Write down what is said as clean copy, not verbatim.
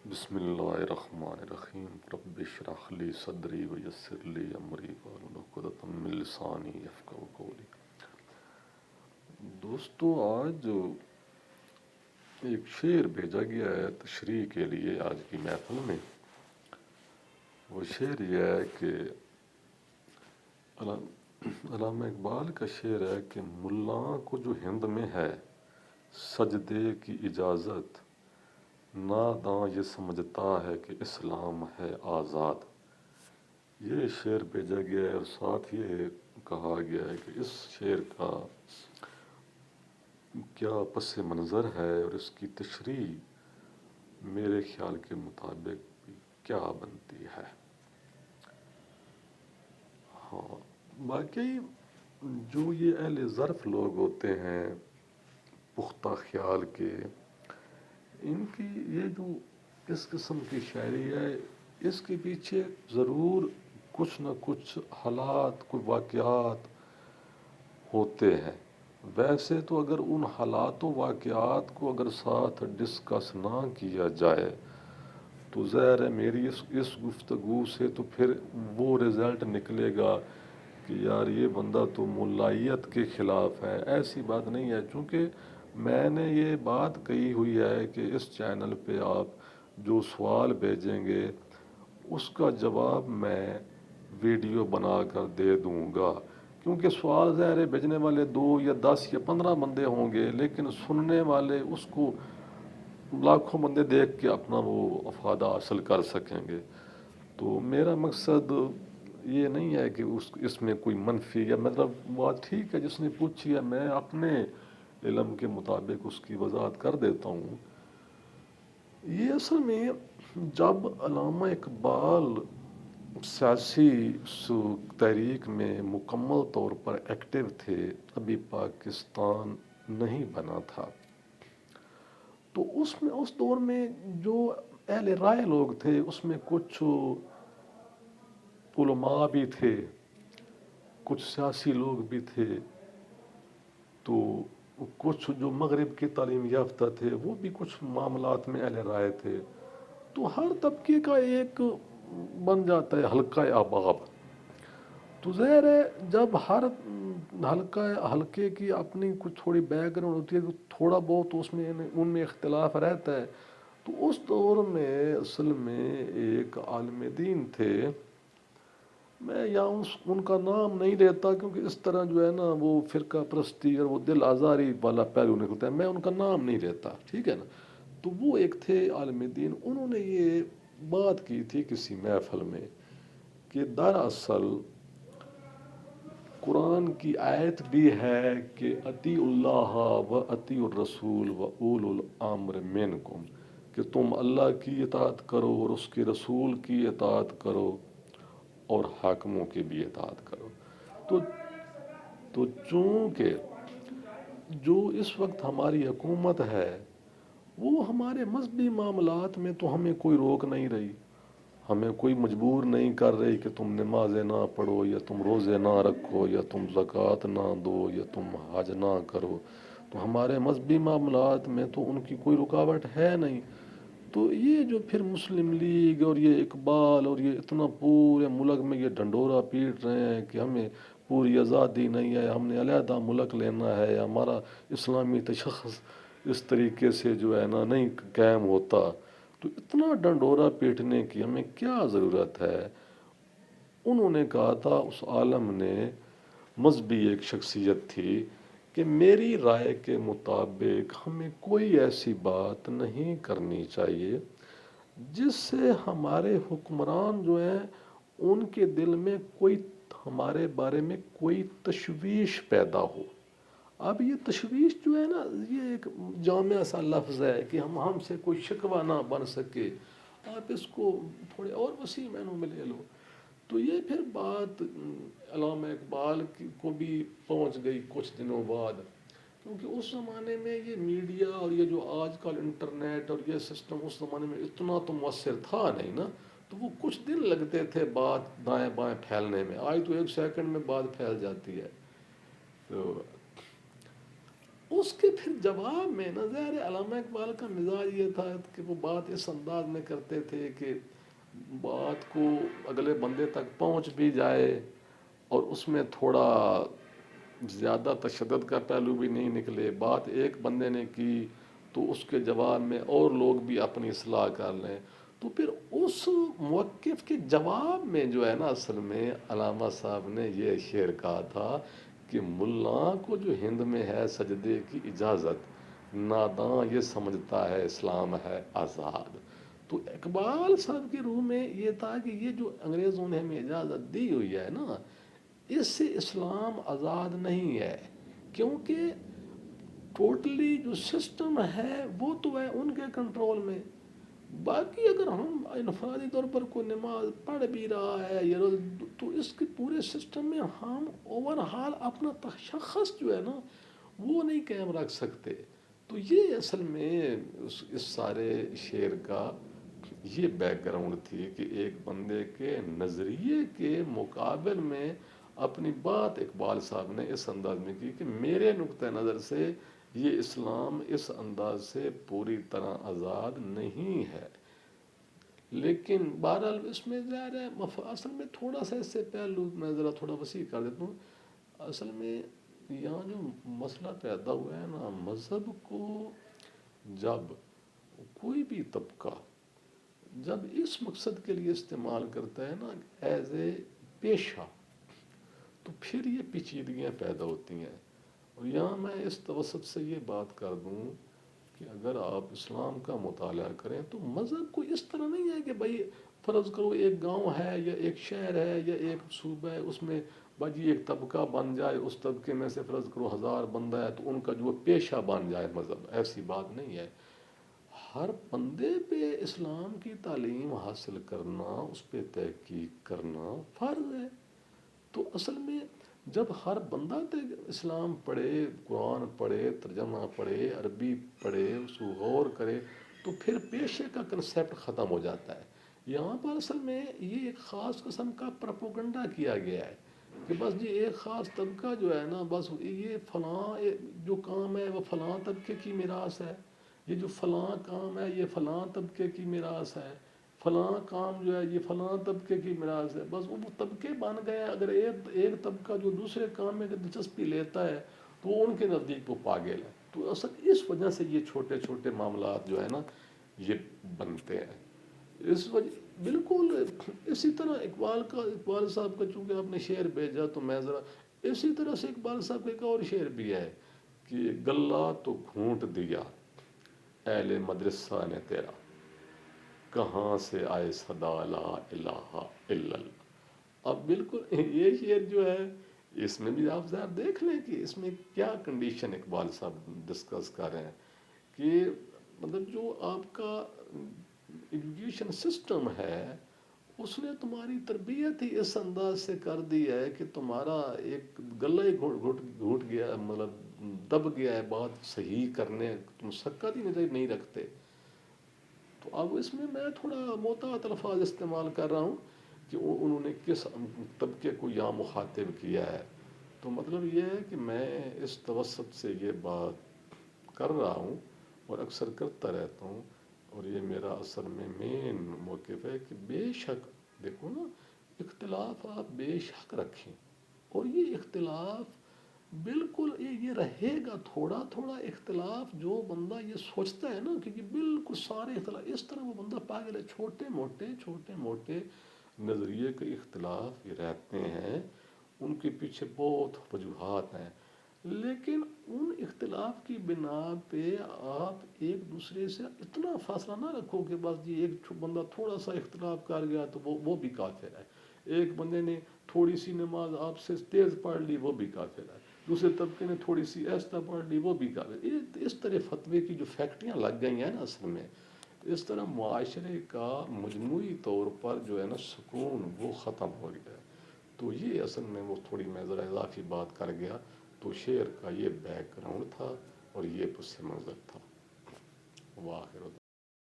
بسم اللہ الرحمن الرحیم رب اشرح لی صدری ویسر لی امری واحلل عقدۃ من لسانی یفقہوا قولی۔ دوستو، آج ایک شعر بھیجا گیا ہے تشریح کے لیے آج کی محفل میں۔ وہ شعر یہ ہے کہ علامہ اقبال کا شعر ہے کہ ملاں کو جو ہند میں ہے سجدے کی اجازت، ناداں یہ سمجھتا ہے کہ اسلام ہے آزاد۔ یہ شعر بھیجا گیا ہے اور ساتھ یہ کہا گیا ہے کہ اس شعر کا کیا پس منظر ہے اور اس کی تشریح میرے خیال کے مطابق کیا بنتی ہے۔ ہاں، باقی جو یہ اہل ظرف لوگ ہوتے ہیں پختہ خیال کے، ان کی یہ جو اس قسم کی شاعری ہے اس کے پیچھے ضرور کچھ نہ کچھ حالات، کوئی واقعات ہوتے ہیں۔ ویسے تو اگر ان حالات و واقعات کو اگر ساتھ ڈسکس نہ کیا جائے تو ظاہر ہے میری اس گفتگو سے تو پھر وہ رزلٹ نکلے گا کہ یار یہ بندہ تو ملائیت کے خلاف ہے۔ ایسی بات نہیں ہے، چونکہ میں نے یہ بات کہی ہوئی ہے کہ اس چینل پہ آپ جو سوال بھیجیں گے اس کا جواب میں ویڈیو بنا کر دے دوں گا، کیونکہ سوال ظاہر ہے بھیجنے والے 2 یا 10 یا 15 بندے ہوں گے، لیکن سننے والے اس کو لاکھوں بندے دیکھ کے اپنا وہ افادہ حاصل کر سکیں گے۔ تو میرا مقصد یہ نہیں ہے کہ اس میں کوئی منفی یا مطلب بات ٹھیک ہے، جس نے پوچھی ہے میں اپنے علم کے مطابق اس کی وضاحت کر دیتا ہوں۔ یہ اصل میں جب علامہ اقبال سیاسی تحریک میں مکمل طور پر ایکٹیو تھے، ابھی پاکستان نہیں بنا تھا، تو اس دور میں جو اہل رائے لوگ تھے اس میں کچھ علماء بھی تھے، کچھ سیاسی لوگ بھی تھے، تو کچھ جو مغرب کی تعلیم یافتہ تھے وہ بھی کچھ معاملات میں اہل رائے تھے۔ تو ہر طبقے کا ایک بن جاتا ہے حلقہ احباب۔ تو ظاہر ہے جب ہر حلقے کی اپنی کچھ تھوڑی بیک گراؤنڈ ہوتی ہے تو تھوڑا بہت ان میں اختلاف رہتا ہے۔ تو اس دور میں اصل میں ایک عالم دین تھے، میں یہاں ان کا نام نہیں لیتا کیونکہ اس طرح جو ہے نا وہ فرقہ پرستی اور وہ دل آزاری والا پہلو نکلتا ہے، میں ان کا نام نہیں لیتا، ٹھیک ہے نا۔ تو وہ ایک تھے عالم دین، انہوں نے یہ بات کی تھی کسی محفل میں کہ دراصل قرآن کی آیت بھی ہے کہ اطیعوا اللہ و اطیعوا الرسول و اولو الامر منکم، کہ تم اللہ کی اطاعت کرو اور اس کے رسول کی اطاعت کرو اور حاکموں کی بھی اطاعت کرو۔ تو چونکہ جو اس وقت ہماری حکومت ہے وہ ہمارے مذہبی معاملات میں تو ہمیں کوئی روک نہیں رہی، ہمیں کوئی مجبور نہیں کر رہی کہ تم نمازیں نہ پڑھو یا تم روزے نہ رکھو یا تم زکوٰۃ نہ دو یا تم حج نہ کرو، تو ہمارے مذہبی معاملات میں تو ان کی کوئی رکاوٹ ہے نہیں۔ تو یہ جو پھر مسلم لیگ اور یہ اقبال اور یہ اتنا پورے ملک میں یہ ڈنڈورا پیٹ رہے ہیں کہ ہمیں پوری آزادی نہیں ہے، ہم نے علیحدہ ملک لینا ہے، ہمارا اسلامی تشخص اس طریقے سے جو ہے نا نہیں قائم ہوتا، تو اتنا ڈنڈورا پیٹنے کی ہمیں کیا ضرورت ہے۔ انہوں نے کہا تھا، اس عالم نے، مذہبی ایک شخصیت تھی، کہ میری رائے کے مطابق ہمیں کوئی ایسی بات نہیں کرنی چاہیے جس سے ہمارے حکمران جو ہیں ان کے دل میں کوئی ہمارے بارے میں کوئی تشویش پیدا ہو۔ اب یہ تشویش جو ہے نا یہ ایک جامع سا لفظ ہے کہ ہم سے کوئی شکوہ نہ بن سکے، آپ اس کو تھوڑے اور وسیع معنوں میں لے لو۔ تو یہ پھر بات علامہ اقبال کو بھی پہنچ گئی کچھ دنوں بعد، کیونکہ اس زمانے میں یہ میڈیا اور یہ جو آج کل انٹرنیٹ اور یہ سسٹم اس زمانے میں اتنا تو مؤثر تھا نہیں نا، تو وہ کچھ دن لگتے تھے بات دائیں بائیں پھیلنے میں، آج تو 1 سیکنڈ میں بات پھیل جاتی ہے۔ تو اس کے پھر جواب میں نا ظاہر علامہ اقبال کا مزاج یہ تھا کہ وہ بات اس انداز میں کرتے تھے کہ بات کو اگلے بندے تک پہنچ بھی جائے اور اس میں تھوڑا زیادہ تشدد کا پہلو بھی نہیں نکلے. بات ایک بندے نے کی تو اس کے جواب میں اور لوگ بھی اپنی اصلاح کر لیں. تو پھر اس موقف کے جواب میں جو ہے نا اصل میں علامہ صاحب نے یہ شعر کہا تھا کہ ملا کو جو ہند میں ہے سجدے کی اجازت، ناداں یہ سمجھتا ہے اسلام ہے آزاد. تو اقبال صاحب کی روح میں یہ تھا کہ یہ جو انگریزوں نے ہمیں اجازت دی ہوئی ہے نا، اس سے اسلام آزاد نہیں ہے، کیونکہ ٹوٹلی جو سسٹم ہے وہ تو ہے ان کے کنٹرول میں. باقی اگر ہم انفرادی طور پر کوئی نماز پڑھ بھی رہا ہے تو اس کے پورے سسٹم میں ہم اوور ہال اپنا تشخص جو ہے نا وہ نہیں قائم رکھ سکتے. تو یہ اصل میں اس سارے شعر کا یہ بیک گراؤنڈ تھی کہ ایک بندے کے نظریے کے مقابل میں اپنی بات اقبال صاحب نے اس انداز میں کی کہ میرے نقطہ نظر سے یہ اسلام اس انداز سے پوری طرح آزاد نہیں ہے. لیکن بہرحال اس میں ظاہر ہے اصل میں تھوڑا سا اس سے پہلو میں ذرا تھوڑا وسیع کر دیتا ہوں. اصل میں یہاں جو مسئلہ پیدا ہوا ہے نا، مذہب کو جب کوئی بھی طبقہ جب اس مقصد کے لیے استعمال کرتا ہے نا ایز اے پیشہ، تو پھر یہ پیچیدگیاں پیدا ہوتی ہیں. اور یہاں میں اس توسط سے یہ بات کر دوں کہ اگر آپ اسلام کا مطالعہ کریں تو مذہب کو اس طرح نہیں ہے کہ بھائی فرض کرو ایک گاؤں ہے یا ایک شہر ہے یا ایک صوبہ ہے، اس میں بھائی ایک طبقہ بن جائے، اس طبقے میں سے فرض کرو 1000 بندہ ہے تو ان کا جو پیشہ بن جائے مذہب. ایسی بات نہیں ہے. ہر بندے پہ اسلام کی تعلیم حاصل کرنا، اس پہ تحقیق کرنا فرض ہے. تو اصل میں جب ہر بندہ اسلام پڑھے، قرآن پڑھے، ترجمہ پڑھے، عربی پڑھے، اس کو غور کرے، تو پھر پیشے کا کنسیپٹ ختم ہو جاتا ہے. یہاں پر اصل میں یہ ایک خاص قسم کا پروپیگنڈا کیا گیا ہے کہ بس جی ایک خاص طبقہ جو ہے نا بس یہ فلاں جو کام ہے وہ فلاں طبقے کی میراث ہے، یہ جو فلاں کام ہے یہ فلاں طبقے کی میراث ہے، فلاں کام جو ہے یہ فلاں طبقے کی میراث ہے. بس وہ طبقے بن گئے. اگر ایک طبقہ جو دوسرے کام میں دلچسپی لیتا ہے تو وہ ان کے نزدیک وہ پاگل ہے. تو اصل اس وجہ سے یہ چھوٹے چھوٹے معاملات جو ہے نا یہ بنتے ہیں. اس وجہ بالکل اسی طرح اقبال صاحب کا چونکہ آپ نے شعر بھیجا تو میں ذرا اسی طرح سے اقبال صاحب کا ایک اور شعر بھی ہے کہ گلہ تو گھونٹ دیا اہل مدرسہ نے تیرا، کہاں سے آئے صدا لا الہ الا اللہ. اب بالکل یہ شعر جو ہے اس میں بھی آپ ذرا دیکھ لیں کہ اس میں کیا کنڈیشن اقبال صاحب ڈسکس کر رہے ہیں کہ مطلب جو آپ کا ایجوکیشن سسٹم ہے اس نے تمہاری تربیت ہی اس انداز سے کر دی ہے کہ تمہارا ایک گلہ ہی گھٹ گیا، مطلب دب گیا ہے بات صحیح کرنے، تم سکت ہی نہیں رکھتے. تو اب اس میں تھوڑا محتاط الفاظ استعمال کر رہا ہوں کہ انہوں نے کس طبقے کو یہاں مخاطب کیا ہے. تو مطلب یہ ہے کہ میں اس توسط سے یہ بات کر رہا ہوں اور اکثر کرتا رہتا ہوں، اور یہ میرا اصل میں مین موقف ہے کہ بے شک دیکھو نا اختلاف آپ بے شک رکھیں، اور یہ اختلاف بالکل یہ رہے گا. تھوڑا تھوڑا اختلاف جو بندہ یہ سوچتا ہے نا کہ بالکل سارے اختلاف اس طرح وہ بندہ پاگل ہے. چھوٹے موٹے نظریے کے اختلاف یہ رہتے ہیں، ان کے پیچھے بہت وجوہات ہیں، لیکن ان اختلاف کی بنا پہ آپ ایک دوسرے سے اتنا فاصلہ نہ رکھو کہ بس جی ایک بندہ تھوڑا سا اختلاف کر گیا تو وہ بھی کافر ہے، ایک بندے نے تھوڑی سی نماز آپ سے تیز پڑھ لی وہ بھی کافر ہے، دوسرے طبقے نے تھوڑی سی ایسا پڑھ لی وہ بھی کافر. اس طرح فتوے کی جو فیکٹریاں لگ گئی ہیں نا اصل میں، اس طرح معاشرے کا مجموعی طور پر جو ہے نا سکون وہ ختم ہو گیا ہے. تو یہ اصل میں وہ تھوڑی میں ذرا اضافی بات کر گیا. تو شعر کا یہ بیک گراؤنڈ تھا اور یہ پس منظر تھا. واخر